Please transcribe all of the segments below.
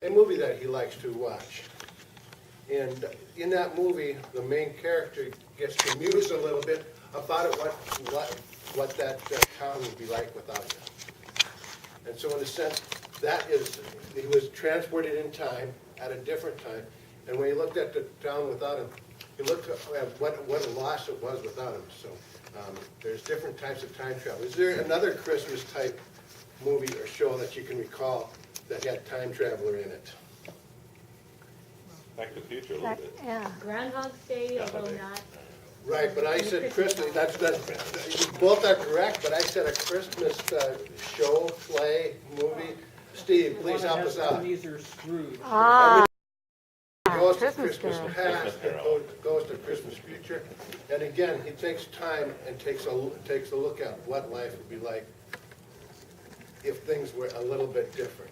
a movie that he likes to watch. And in that movie, the main character gets to muse a little bit about it, what that town would be like without him. And so in a sense, that is, he was transported in time at a different time. And when he looked at the town without him, he looked at what a loss it was without him. So there's different types of time travel. Is there another Christmas type movie or show that you can recall that had time traveler in it? Back to the Future a little bit. Yeah. Groundhog's Day, although not. Right, but I said Christmas, you both are correct, but I said a Christmas show, play, movie. Steve, please help us out. Ebenezer Scrooge. Goes to Christmas Christmas Carol. past, Christmas and Carol. goes to Christmas future. And again, he takes time and takes a look at what life would be like if things were a little bit different.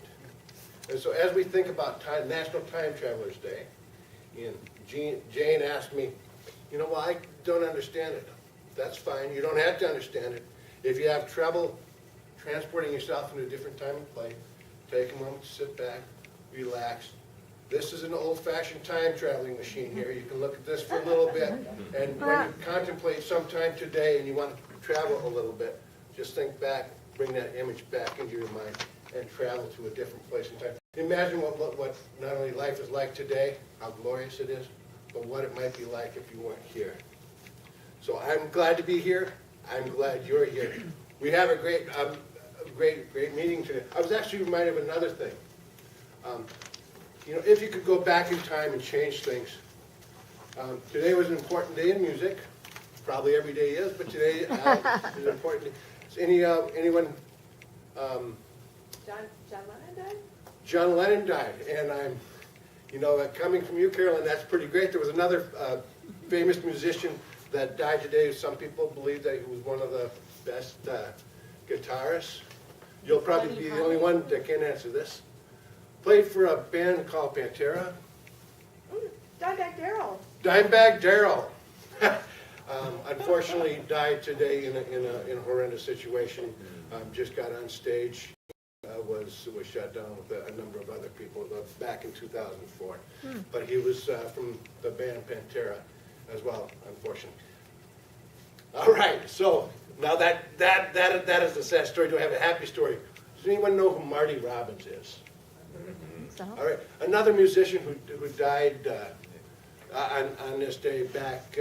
And so as we think about National Time Travelers Day, and Jane asked me, you know, well, I don't understand it. That's fine. You don't have to understand it. If you have trouble transporting yourself into a different time and place, take a moment to sit back, relax. This is an old-fashioned time traveling machine here. You can look at this for a little bit, and when you contemplate sometime today and you want to travel a little bit, just think back, bring that image back into your mind, and travel to a different place in time. Imagine what not only life is like today, how glorious it is, but what it might be like if you weren't here. So I'm glad to be here. I'm glad you're here. We have a great meeting today. I was actually reminded of another thing. You know, if you could go back in time and change things, today was an important day in music. Probably every day is, but today is an important day. Is anyone? John Lennon died? John Lennon died, and I'm, you know, coming from you, Carolyn, that's pretty great. There was another famous musician that died today. Some people believe that he was one of the best guitarists. You'll probably be the only one that can answer this. Played for a band called Pantera. Dimebag Darrell. Dimebag Darrell. Unfortunately, died today in a horrendous situation. Just got on stage. Was shut down with a number of other people back in 2004. But he was from the band Pantera as well, unfortunately. All right, so now that is the sad story. Do I have a happy story? Does anyone know who Marty Robbins is? So, All right, another musician who died on this day back,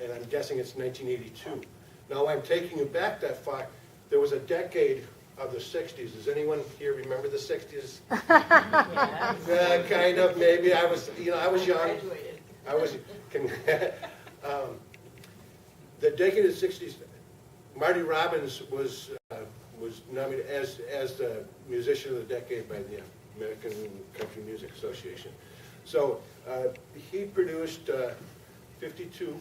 and I'm guessing it's 1982. Now I'm taking you back that far. There was a decade of the 60s. Does anyone here remember the 60s? Yeah. Kind of, maybe. I was young. Graduated. I was, the decade of the 60s, Marty Robbins was nominated as the musician of the decade by the American Country Music Association. So he produced 52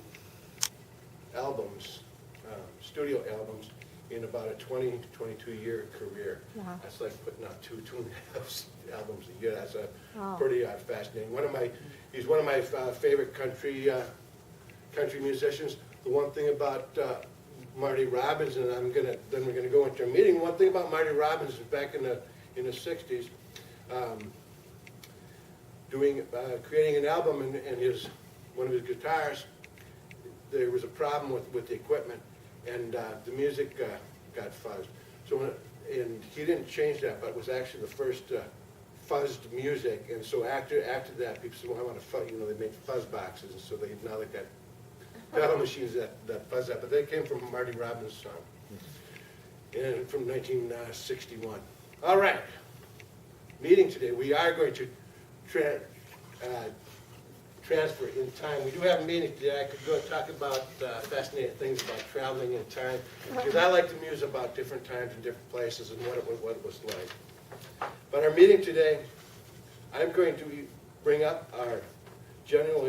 albums, studio albums, in about a 20 to 22 year career. Wow. That's like putting out two and a half albums a year. That's a Wow. pretty fascinating. He's one of my favorite country musicians. The one thing about Marty Robbins, and then we're gonna go into a meeting. One thing about Marty Robbins is back in the 60s, creating an album, and one of his guitars, there was a problem with the equipment, and the music got fuzzed. And he didn't change that, but it was actually the first fuzzed music. And so after that, people said, "Well, I want to fuzz." You know, they made fuzz boxes, and so now they got pedal machines that fuzz that. But they came from Marty Robbins' song, and from 1961. All right, meeting today. We are going to transfer in time. We do have a meeting today. I could go and talk about fascinating things about traveling in time, because I like to muse about different times and different places and what it was like. But our meeting today, I'm going to bring up our general